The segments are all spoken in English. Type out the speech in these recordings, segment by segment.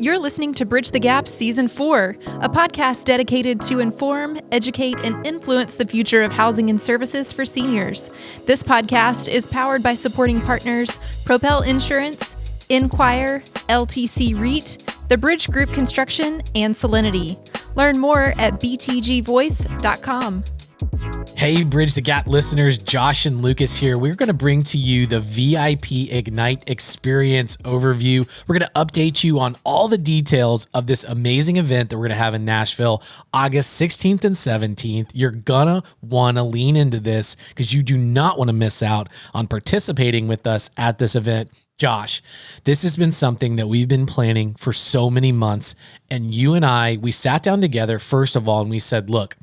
You're listening to Bridge the Gap Season 4, a podcast dedicated to inform, educate, and influence the future of housing and services for seniors. This podcast is powered by supporting partners Propel Insurance, Enquire, LTC REIT, the Bridge Group Construction, and Solinity. Learn more at btgvoice.com. Hey, Bridge the Gap listeners, Josh and Lucas here. We're going to bring to you the VIP Ignite Experience overview. We're going to update you on all the details of this amazing event that we're going to have in Nashville, August 16th and 17th. You're going to want to lean into this because you do not want to miss out on participating with us at this event. Josh, this has been something that we've been planning for so many months. And you and I, we sat down together, first of all, and we said, look,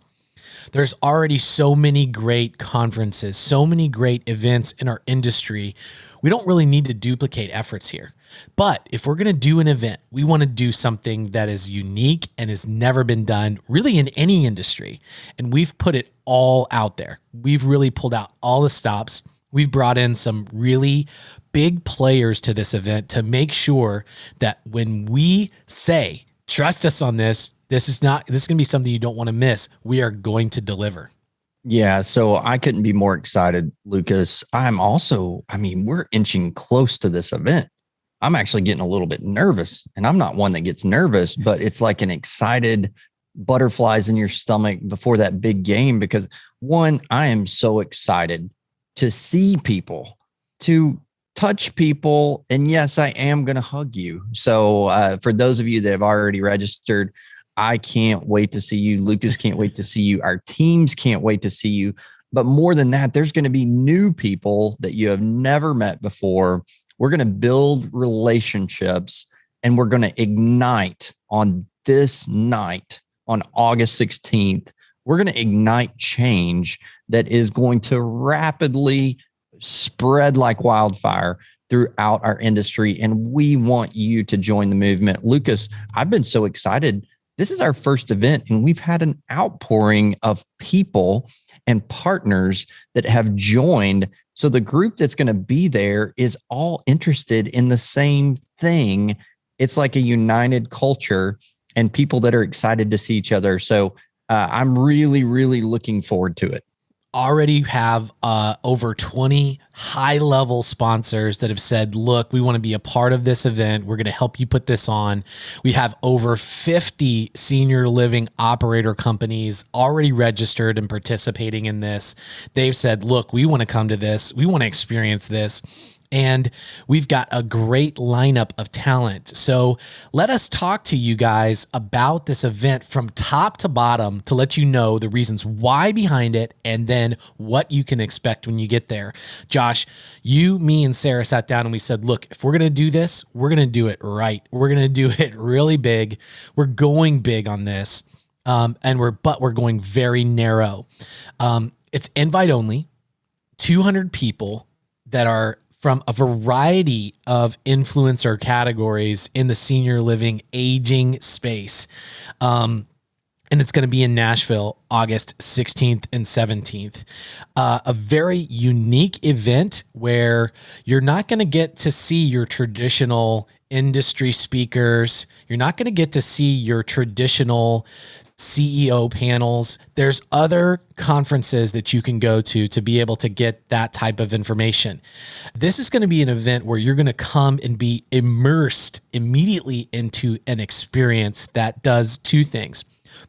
there's already so many great conferences, so many great events in our industry. We don't really need to duplicate efforts here. But if we're going to do an event, we want to do something that is unique and has never been done really in any industry. And we've put it all out there. We've really pulled out all the stops. We've brought in some really big players to this event to make sure that when we say, trust us on this, this is going to be something you don't want to miss. We are going to deliver. Yeah. So I couldn't be more excited, Lucas. We're inching close to this event. I'm actually getting a little bit nervous, and I'm not one that gets nervous, but it's like an excited butterflies in your stomach before that big game, because one, I am so excited to see people, to touch people. And yes, I am going to hug you. So for those of you that have already registered, I can't wait to see you. Lucas can't wait to see you. Our teams can't wait to see you. But more than that, there's going to be new people that you have never met before. We're going to build relationships, and we're going to ignite on this night on August 16th. We're going to ignite change that is going to rapidly spread like wildfire throughout our industry. And we want you to join the movement. Lucas, I've been so excited. This is our first event, and we've had an outpouring of people and partners that have joined. So the group that's going to be there is all interested in the same thing. It's like a united culture and people that are excited to see each other. So I'm really, really looking forward to it. Already have over 20 high-level sponsors that have said, look, we want to be a part of this event. We're going to help you put this on. We have over 50 senior living operator companies already registered and participating in this. They've said, look, we want to come to this. We want to experience this. And we've got a great lineup of talent. So let us talk to you guys about this event from top to bottom to let you know the reasons why behind it and then what you can expect when you get there. Josh, you, me, and Sarah sat down and we said, look, if we're going to do this, we're going to do it right. We're going to do it really big. We're going big on this. But we're going very narrow. It's invite only, 200 people that are from a variety of influencer categories in the senior living aging space. And it's going to be in Nashville, August 16th and 17th. A very unique event where you're not going to get to see your traditional industry speakers. You're not going to get to see your traditional CEO panels. There's other conferences that you can go to be able to get that type of information. This is going to be an event where you're going to come and be immersed immediately into an experience that does two things: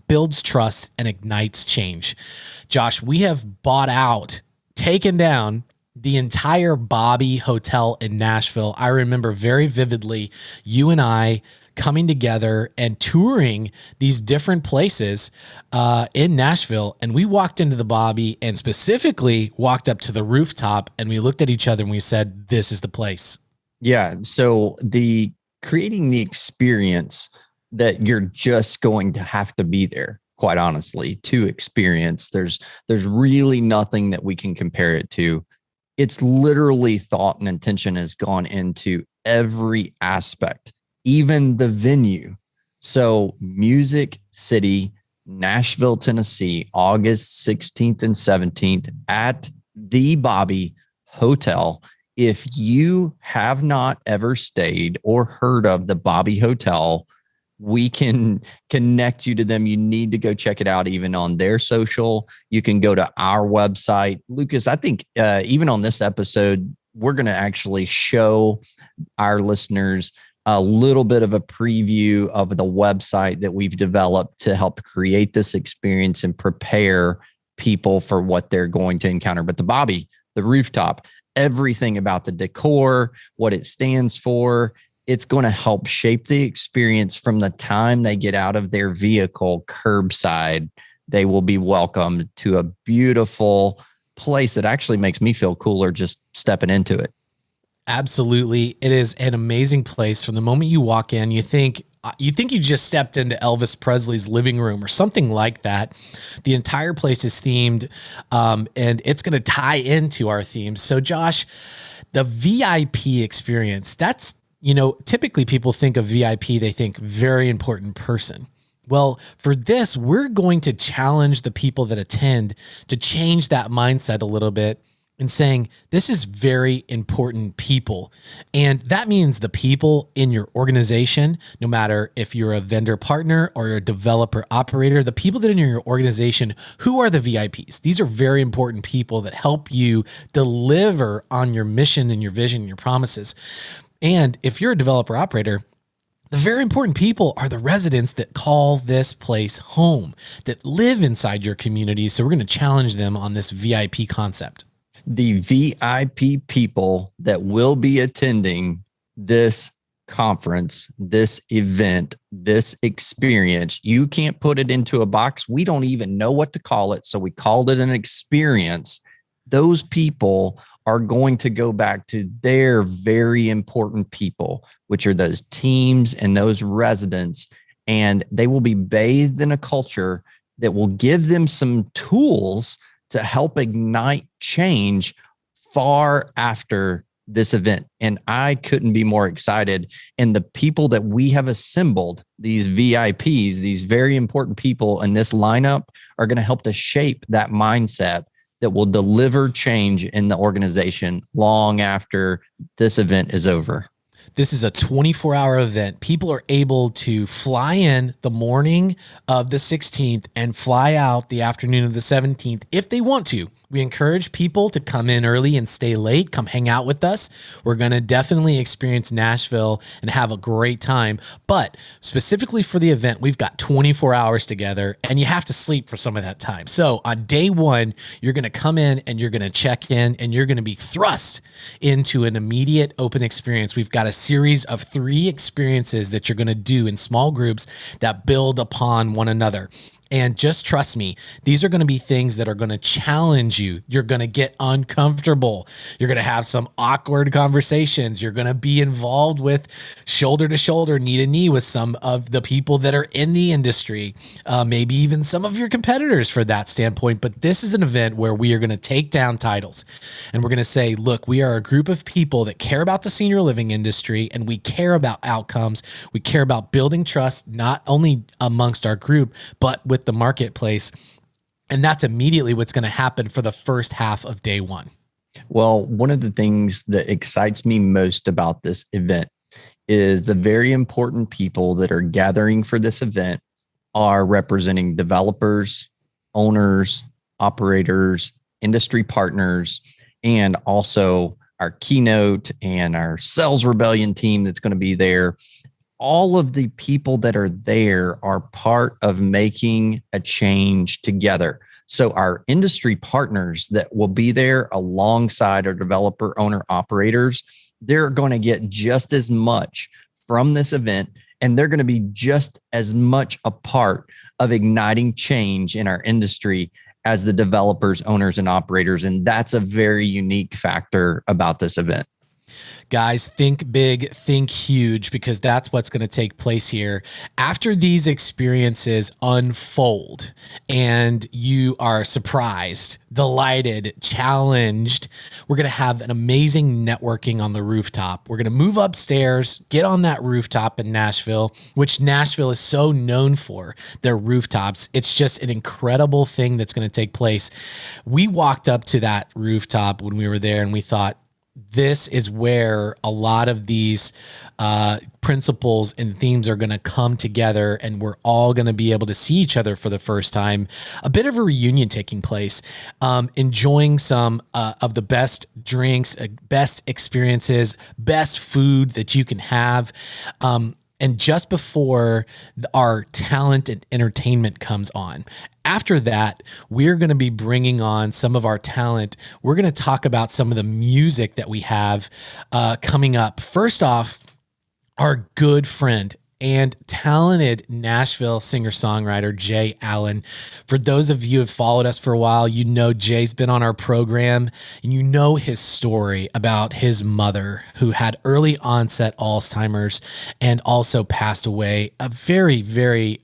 builds trust and ignites change. Josh, we have bought out, taken down the entire Bobby Hotel in Nashville. I remember very vividly you and I coming together and touring these different places in Nashville. And we walked into the Bobby and specifically walked up to the rooftop, and we looked at each other and we said, this is the place. Yeah. So creating the experience that you're just going to have to be there, quite honestly, to experience. There's really nothing that we can compare it to. It's literally thought and intention has gone into every aspect, even the venue. So Music City, Nashville, Tennessee, August 16th and 17th at the Bobby Hotel. If you have not ever stayed or heard of the Bobby Hotel, We can connect you to them. You need to go check it out, even on their social. You can go to our website. Lucas, I think even on this episode, we're going to actually show our listeners a little bit of a preview of the website that we've developed to help create this experience and prepare people for what they're going to encounter. But the rooftop, everything about the decor, what it stands for, it's going to help shape the experience from the time they get out of their vehicle curbside. They will be welcomed to a beautiful place that actually makes me feel cooler just stepping into it. Absolutely. It is an amazing place. From the moment you walk in, you think you just stepped into Elvis Presley's living room or something like that. The entire place is themed, and it's going to tie into our themes. So Josh, the VIP experience, that's, typically people think of VIP, they think very important person. Well, for this, we're going to challenge the people that attend to change that mindset a little bit and saying, this is very important people. And that means the people in your organization, no matter if you're a vendor partner or a developer operator, the people that are in your organization, who are the VIPs? These are very important people that help you deliver on your mission and your vision and your promises. And if you're a developer operator, the very important people are the residents that call this place home, that live inside your community. So we're going to challenge them on this VIP concept. The VIP people that will be attending this conference, this event, this experience, you can't put it into a box. We don't even know what to call it. So we called it an experience. Those people are going to go back to their very important people, which are those teams and those residents. And they will be bathed in a culture that will give them some tools to help ignite change far after this event. And I couldn't be more excited. And the people that we have assembled, these VIPs, these very important people in this lineup, are going to help to shape that mindset that will deliver change in the organization long after this event is over. This is a 24-hour event. People are able to fly in the morning of the 16th and fly out the afternoon of the 17th if they want to. We encourage people to come in early and stay late, come hang out with us. We're going to definitely experience Nashville and have a great time. But specifically for the event, we've got 24 hours together, and you have to sleep for some of that time. So on day one, you're going to come in and you're going to check in, and you're going to be thrust into an immediate open experience. We've got a series of 3 experiences that you're going to do in small groups that build upon one another. And just trust me, these are going to be things that are going to challenge you. You're going to get uncomfortable. You're going to have some awkward conversations. You're going to be involved with shoulder to shoulder, knee to knee with some of the people that are in the industry, maybe even some of your competitors for that standpoint. But this is an event where we are going to take down titles, and we're going to say, look, we are a group of people that care about the senior living industry, and we care about outcomes. We care about building trust, not only amongst our group, but with the marketplace. And that's immediately what's going to happen for the first half of day one. Well, one of the things that excites me most about this event is the very important people that are gathering for this event are representing developers, owners, operators, industry partners, and also our Keynote and our Sales Rebellion team that's going to be there. All of the people that are there are part of making a change together. So our industry partners that will be there alongside our developer, owner, operators, they're going to get just as much from this event, and they're going to be just as much a part of igniting change in our industry as the developers, owners, and operators. And that's a very unique factor about this event. Guys, think big, think huge, because that's what's going to take place here. After these experiences unfold and you are surprised, delighted, challenged, we're going to have an amazing networking on the rooftop. We're going to move upstairs, get on that rooftop in Nashville, which Nashville is so known for, their rooftops. It's just an incredible thing that's going to take place. We walked up to that rooftop when we were there and we thought, this is where a lot of these principles and themes are going to come together, and we're all going to be able to see each other for the first time. A bit of a reunion taking place, enjoying some of the best drinks, best experiences, best food that you can have. And just before our talent and entertainment comes on, after that, we're going to be bringing on some of our talent. We're going to talk about some of the music that we have coming up. First off, our good friend and talented Nashville singer-songwriter, Jay Allen. For those of you who have followed us for a while, you know Jay's been on our program, and you know his story about his mother who had early onset Alzheimer's and also passed away. A very, very,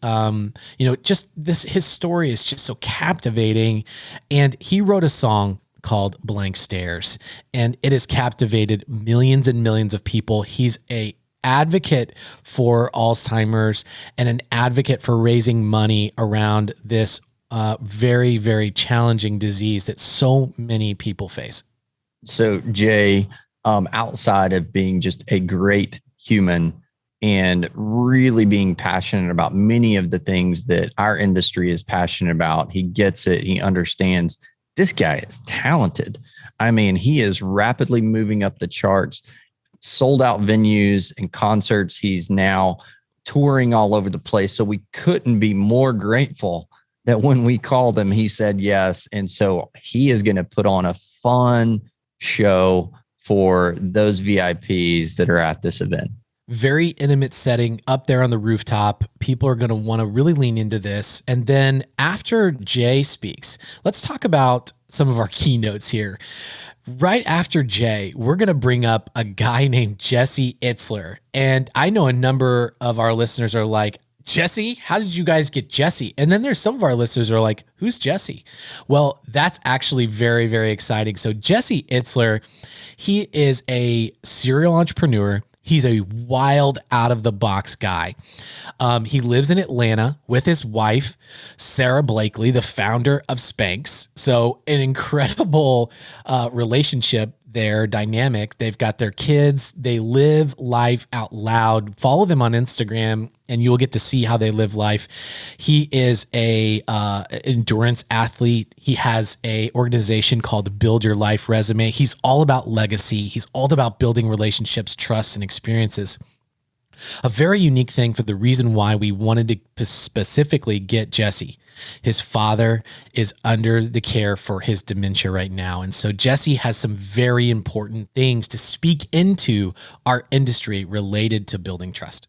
his story is just so captivating. And he wrote a song called Blank Stares, and it has captivated millions and millions of people. He's a advocate for Alzheimer's and an advocate for raising money around this very, very challenging disease that so many people face. So Jay, outside of being just a great human and really being passionate about many of the things that our industry is passionate about, he gets it. He understands. This guy is talented. I mean, he is rapidly moving up the charts. Sold out venues and concerts. He's now touring all over the place. So we couldn't be more grateful that when we called him, he said yes. And so he is going to put on a fun show for those VIPs that are at this event. Very intimate setting up there on the rooftop. People are going to want to really lean into this. And then after Jay speaks, let's talk about some of our keynotes here. Right after Jay, we're going to bring up a guy named Jesse Itzler. And I know a number of our listeners are like, Jesse, how did you guys get Jesse? And then there's some of our listeners who are like, who's Jesse? Well, that's actually very, very exciting. So Jesse Itzler, he is a serial entrepreneur. He's a wild, out-of-the-box guy. He lives in Atlanta with his wife, Sarah Blakely, the founder of Spanx. So an incredible relationship there, dynamic. They've got their kids. They live life out loud. Follow them on Instagram, and you'll get to see how they live life. He is a endurance athlete. He has a organization called Build Your Life Resume. He's all about legacy. He's all about building relationships, trust, and experiences. A very unique thing for the reason why we wanted to specifically get Jesse. His father is under the care for his dementia right now. And so Jesse has some very important things to speak into our industry related to building trust.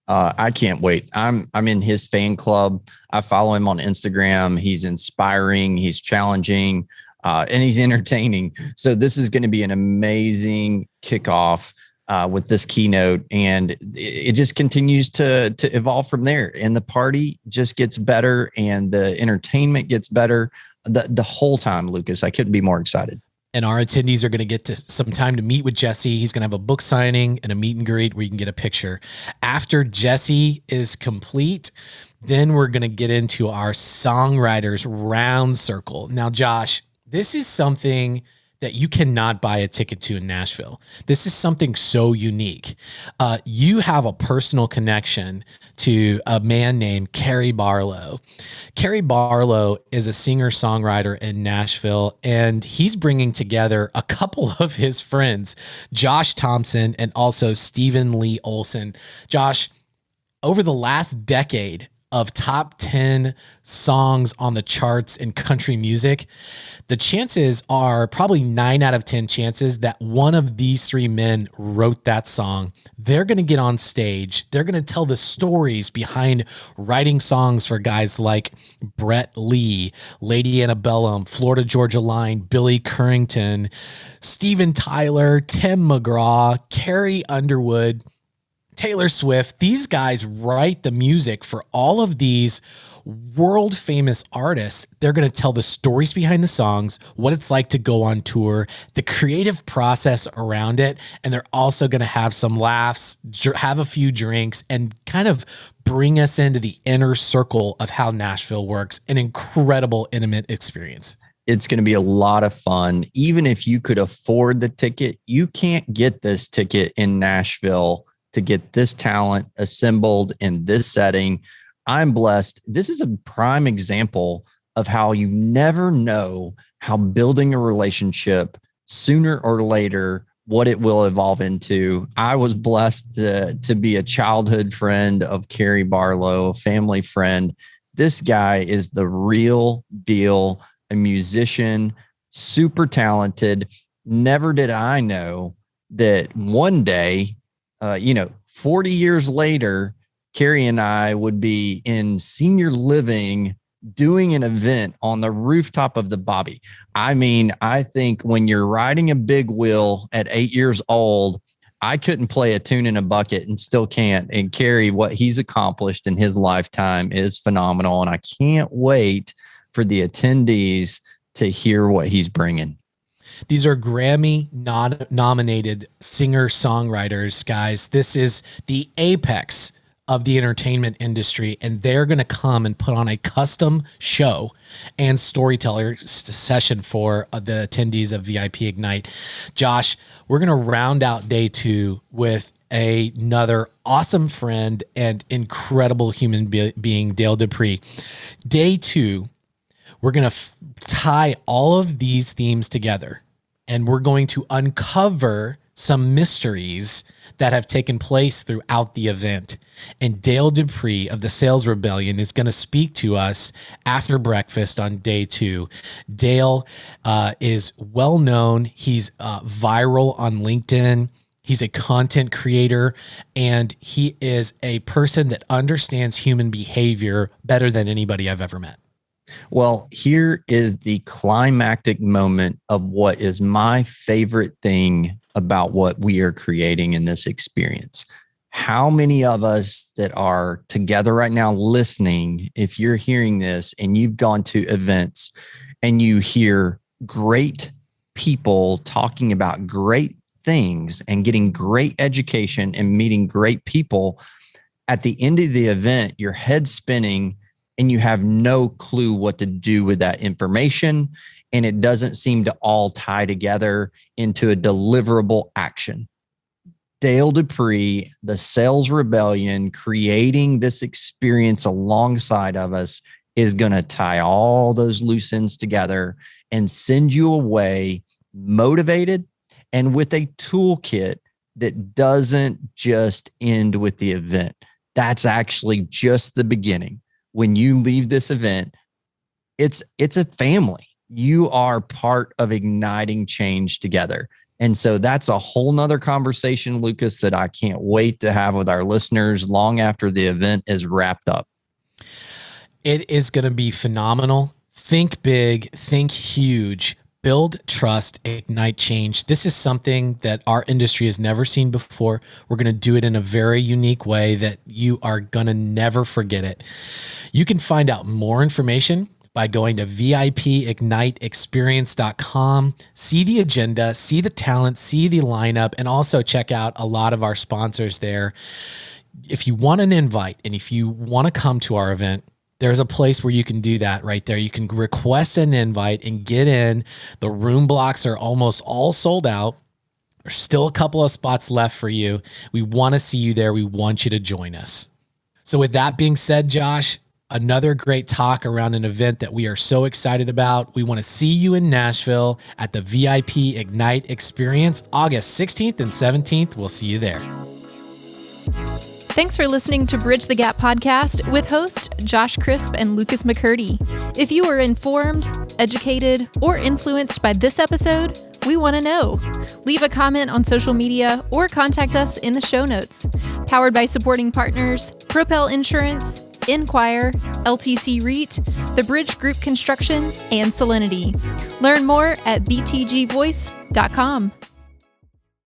I can't wait. I'm in his fan club. I follow him on Instagram. He's inspiring, he's challenging, and he's entertaining. So this is going to be an amazing kickoff with this keynote, and it just continues to evolve from there. And the party just gets better, and the entertainment gets better the whole time. Lucas, I couldn't be more excited. And our attendees are going to get to some time to meet with Jesse. He's going to have a book signing and a meet and greet where you can get a picture. After Jesse is complete, then we're going to get into our Songwriters round circle. Now, Josh, this is something that you cannot buy a ticket to in Nashville. This is something so unique. You have a personal connection to a man named Cary Barlowe. Cary Barlowe is a singer-songwriter in Nashville, and he's bringing together a couple of his friends, Josh Thompson and also Stephen Lee Olsen. Josh, over the last decade of top 10 songs on the charts in country music, the chances are probably 9 out of 10 chances that one of these three men wrote that song. They're going to get on stage. They're going to tell the stories behind writing songs for guys like Brett Lee, Lady Antebellum, Florida Georgia Line, Billy Currington, Steven Tyler, Tim McGraw, Carrie Underwood, Taylor Swift. These guys write the music for all of these world famous artists. They're going to tell the stories behind the songs, what it's like to go on tour, the creative process around it. And they're also going to have some laughs, have a few drinks, and kind of bring us into the inner circle of how Nashville works. An incredible, intimate experience. It's going to be a lot of fun. Even if you could afford the ticket, you can't get this ticket in Nashville to get this talent assembled in this setting. I'm blessed. This is a prime example of how you never know how building a relationship sooner or later, what it will evolve into. I was blessed to be a childhood friend of Cary Barlowe, a family friend. This guy is the real deal, a musician, super talented. Never did I know that one day, 40 years later, Cary and I would be in senior living doing an event on the rooftop of the Bobby. I mean, I think when you're riding a big wheel at 8 years old, I couldn't play a tune in a bucket and still can't. And Cary, what he's accomplished in his lifetime is phenomenal. And I can't wait for the attendees to hear what he's bringing. These are Grammy nominated singer-songwriters, guys. This is the apex of the entertainment industry, and they're going to come and put on a custom show and storyteller session for the attendees of VIP Ignite. Josh, we're going to round out day 2 with another awesome friend and incredible human being, Dale Dupree. Day 2, we're going to tie all of these themes together, and we're going to uncover some mysteries that have taken place throughout the event. And Dale Dupree of the Sales Rebellion is going to speak to us after breakfast on day 2. Dale is well known. He's viral on LinkedIn. He's a content creator, and he is a person that understands human behavior better than anybody I've ever met. Well, here is the climactic moment of what is my favorite thing about what we are creating in this experience. How many of us that are together right now listening, if you're hearing this and you've gone to events and you hear great people talking about great things and getting great education and meeting great people, at the end of the event, your head's spinning and you have no clue what to do with that information, and it doesn't seem to all tie together into a deliverable action. Dale Dupree, the Sales Rebellion, creating this experience alongside of us, is going to tie all those loose ends together and send you away motivated and with a toolkit that doesn't just end with the event. That's actually just the beginning. When you leave this event, it's a family. You are part of igniting change together. And so that's a whole nother conversation, Lucas, that I can't wait to have with our listeners long after the event is wrapped up. It is going to be phenomenal. Think big, think huge, build trust, ignite change. This is something that our industry has never seen before. We're going to do it in a very unique way that you are going to never forget it. You can find out more information by going to VIPigniteexperience.com, see the agenda, see the talent, see the lineup, and also check out a lot of our sponsors there. If you want an invite and if you want to come to our event, there's a place where you can do that right there. You can request an invite and get in. The room blocks are almost all sold out. There's still a couple of spots left for you. We want to see you there. We want you to join us. So with that being said, Josh, another great talk around an event that we are so excited about. We want to see you in Nashville at the VIP Ignite Experience, August 16th and 17th. We'll see you there. Thanks for listening to Bridge the Gap podcast with hosts Josh Crisp and Lucas McCurdy. If you were informed, educated, or influenced by this episode, we want to know. Leave a comment on social media or contact us in the show notes. Powered by supporting partners, Propel Insurance, Enquire, LTC REIT, The Bridge Group Construction, and Solinity. Learn more at btgvoice.com.